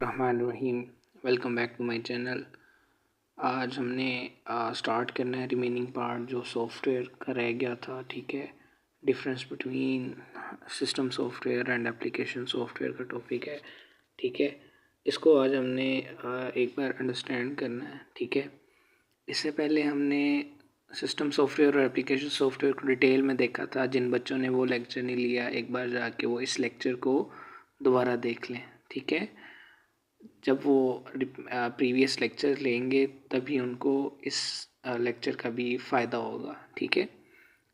रहमान रहीम। Welcome back to my channel. आज हमने स्टार्ट करना है रिमेनिंग पार्ट जो सॉफ्टवेयर का रह गया था। ठीक है, difference between system software and application software का टॉपिक है। ठीक है, इसको आज हमने एक बार अंडरस्टैंड करना है। ठीक है, इससे पहले हमने सिस्टम सॉफ्टवेयर और एप्लीकेशन सॉफ्टवेयर को डिटेल में देखा था। जिन बच्चों ने वो लेक्चर नहीं लिया, एक बार जाके वो इस लेक्चर को दोबारा देख लें। ठीक है, जब वो प्रीवियस लेक्चर लेंगे तभी उनको इस लेक्चर का भी फ़ायदा होगा। ठीक है,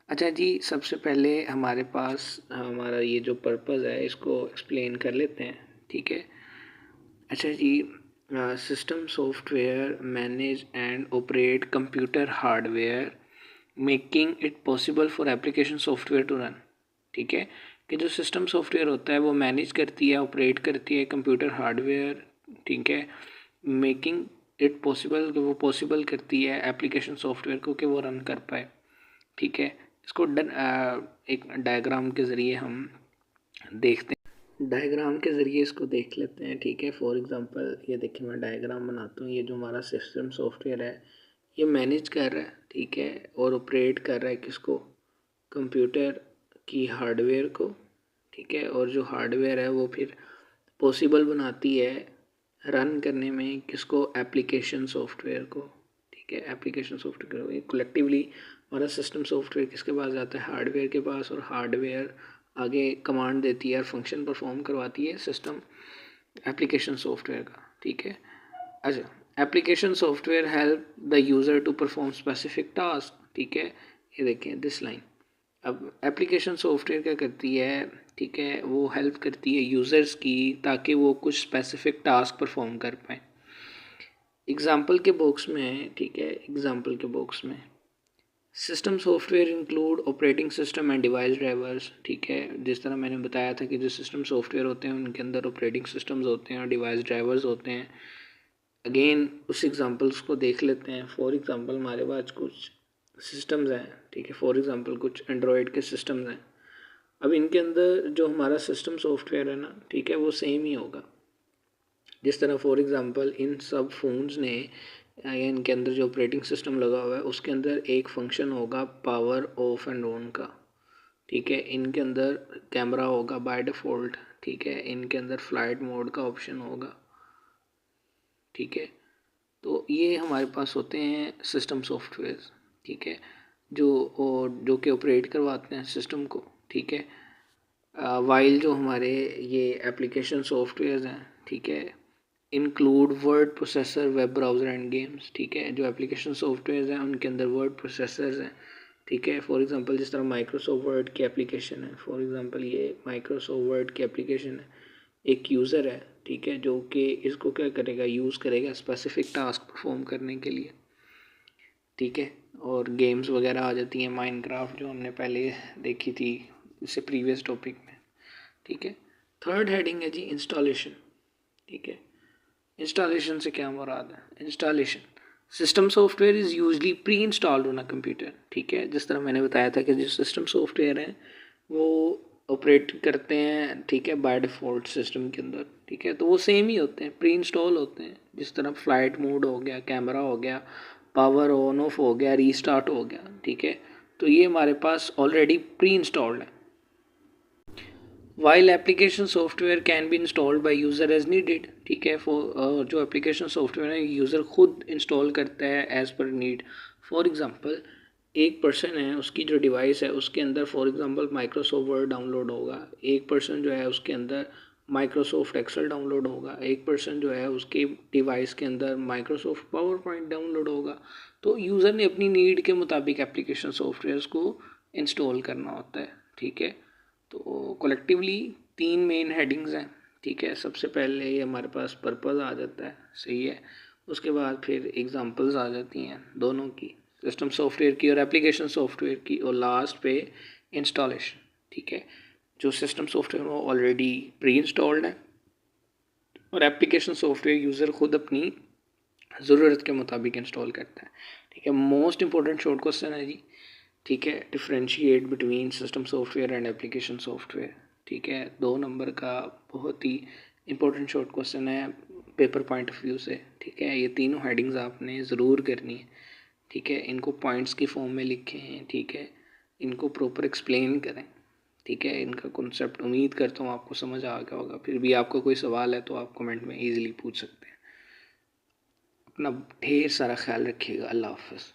अच्छा जी, सबसे पहले हमारे पास हमारा ये जो पर्पज़ है इसको एक्सप्लेन कर लेते हैं। ठीक है, अच्छा जी, system software manage and operate computer hardware making it possible for application software to run. ठीक है, कि जो सिस्टम सॉफ्टवेयर होता है वो मैनेज करती है, ऑपरेट करती है कंप्यूटर हार्डवेयर। ठीक है, मेकिंग इट पॉसिबल, वो पॉसिबल करती है एप्लीकेशन सॉफ्टवेयर को कि वो रन कर पाए। ठीक है, इसको एक डायग्राम के ज़रिए हम देखते हैं। डायग्राम के ज़रिए इसको देख लेते हैं। ठीक है, फॉर एग्जांपल ये देखिए, मैं डायग्राम बनाता हूँ। ये जो हमारा सिस्टम सॉफ्टवेयर है ये मैनेज कर रहा है। ठीक है, और ऑपरेट कर रहा है किसको? कंप्यूटर की हार्डवेयर को। ठीक है, और जो हार्डवेयर है वो फिर पॉसिबल बनाती है रन करने में किसको? एप्लीकेशन सॉफ्टवेयर को। ठीक है, एप्लीकेशन सॉफ्टवेयर को कलेक्टिवली हमारा सिस्टम सॉफ्टवेयर किसके पास जाता है? हार्डवेयर के पास, और हार्डवेयर आगे कमांड देती है और फंक्शन परफॉर्म करवाती है सिस्टम एप्लीकेशन सॉफ्टवेयर का। ठीक है, अच्छा, application software help the user to perform specific task. ठीक है, ये देखें दिस लाइन। अब एप्लीकेशन सॉफ्टवेयर क्या करती है? ठीक है, वो हेल्प करती है यूज़र्स की ताकि वो कुछ स्पेसिफिक टास्क परफॉर्म कर पाएँ। एग्ज़ाम्पल के बॉक्स में, ठीक है, एग्ज़ाम्पल के बॉक्स में system software include operating system and device drivers. ठीक है, जिस तरह मैंने बताया था कि जो सिस्टम सॉफ्टवेयर होते हैं उनके अंदर ऑपरेटिंग सिस्टम्स होते हैं और डिवाइस ड्राइवर्स होते हैं। अगेन उस एग्ज़ाम्पल्स को देख लेते हैं। फॉर एग्ज़ाम्पल हमारे पास कुछ सिस्टम्स हैं। ठीक है, फॉर एग्ज़ाम्पल कुछ एंड्रॉयड के सिस्टम्स हैं। अब इनके अंदर जो हमारा सिस्टम सॉफ्टवेयर है ना, ठीक है, वो सेम ही होगा। जिस तरह फॉर एग्ज़ाम्पल इन सब फ़ोन्स ने या इनके अंदर जो ऑपरेटिंग सिस्टम लगा हुआ है उसके अंदर एक फंक्शन होगा पावर ऑफ एंड ऑन का। ठीक है, इनके अंदर कैमरा होगा बाय डिफ़ॉल्ट। ठीक है, इनके अंदर फ़्लाइट मोड का ऑप्शन होगा। ठीक है, तो ये हमारे पास होते हैं सिस्टम सॉफ्टवेयर। ठीक है, जो कि ऑपरेट करवाते हैं सिस्टम को। ठीक है, वाइल जो हमारे ये एप्लीकेशन सॉफ्टवेयर हैं, ठीक है, include word processor, web browser and games. ठीक है, जो एप्लीकेशन सॉफ्टवेयर हैं उनके अंदर वर्ड प्रोसेसर्स हैं। ठीक है, फॉर एग्जांपल जिस तरह माइक्रोसॉफ्ट वर्ड की एप्लीकेशन है, फॉर एग्जांपल ये माइक्रोसॉफ्ट वर्ड की एप्लीकेशन है। एक यूज़र है, ठीक है, जो कि इसको क्या करेगा? यूज़ करेगा स्पेसिफिक टास्क परफॉर्म करने के लिए। ठीक है, और गेम्स वगैरह आ जाती हैं, माइनक्राफ्ट जो हमने पहले देखी थी इससे प्रीवियस टॉपिक में। ठीक है, थर्ड हेडिंग है जी इंस्टॉलेशन। ठीक है, इंस्टॉलेशन से क्या मुराद है? Installation, system software is usually pre installed on a computer. ठीक है, जिस तरह मैंने बताया था कि जो सिस्टम सॉफ्टवेयर हैं वो ऑपरेट करते हैं, ठीक है, बाय डिफ़ॉल्ट सिस्टम के अंदर। ठीक है, तो वो सेम ही होते हैं, प्री इंस्टॉल होते हैं। जिस तरह फ्लाइट मोड हो गया, कैमरा हो गया, पावर ऑन ऑफ हो गया, रीस्टार्ट हो गया। ठीक है, तो ये हमारे पास ऑलरेडी प्री इंस्टॉल्ड है। While application software can be installed by user as needed. ठीक है, जो एप्लीकेशन सॉफ्टवेयर है यूज़र खुद इंस्टॉल करता है as per need. For example एक पर्सन है, उसकी जो डिवाइस है उसके अंदर for example Microsoft Word download होगा। एक पर्सन जो है उसके अंदर माइक्रोसॉफ्ट एक्सेल डाउनलोड होगा। एक पर्सन जो है उसके डिवाइस के अंदर माइक्रोसॉफ्ट पावर पॉइंट डाउनलोड होगा। तो यूज़र ने अपनी नीड के मुताबिक एप्लीकेशन सॉफ्टवेयर्स को इंस्टॉल करना होता है। ठीक है, तो कलेक्टिवली तीन मेन हेडिंग्स हैं। ठीक है, सबसे पहले ये हमारे पास पर्पज़ आ जाता है, सही है। उसके बाद फिर एग्जांपल्स आ जाती हैं दोनों की, सिस्टम सॉफ्टवेयर की और एप्लीकेशन सॉफ्टवेयर की, और लास्ट पे इंस्टॉलेशन। ठीक है, जो सिस्टम सॉफ्टवेयर वो ऑलरेडी प्री इंस्टॉल्ड है और एप्लीकेशन सॉफ्टवेयर यूज़र खुद अपनी ज़रूरत के मुताबिक इंस्टॉल करता है। ठीक है, मोस्ट इंपॉर्टेंट शॉर्ट क्वेश्चन है जी। ठीक है, differentiate between system software and application software. ठीक है, 2 नंबर का बहुत ही इंपॉर्टेंट शॉर्ट क्वेश्चन है। पेपर पॉइंट ऑफ व्यू से, ठीक है। ये तीनों हेडिंग्स आपने ज़रूर करनी है, ठीक है। इनको पॉइंट्स की फॉर्म में लिखे हैं, ठीक है। इनको प्रॉपर एक्सप्लेन करें, ठीक है। इनका कॉन्सेप्ट उम्मीद करता हूँ आपको समझ आ गया होगा। फिर भी आपको कोई सवाल है तो आप कमेंट में ईज़िली पूछ सकते हैं। अपना ढेर सारा ख्याल रखिएगा। अल्लाह हाफ़िज़।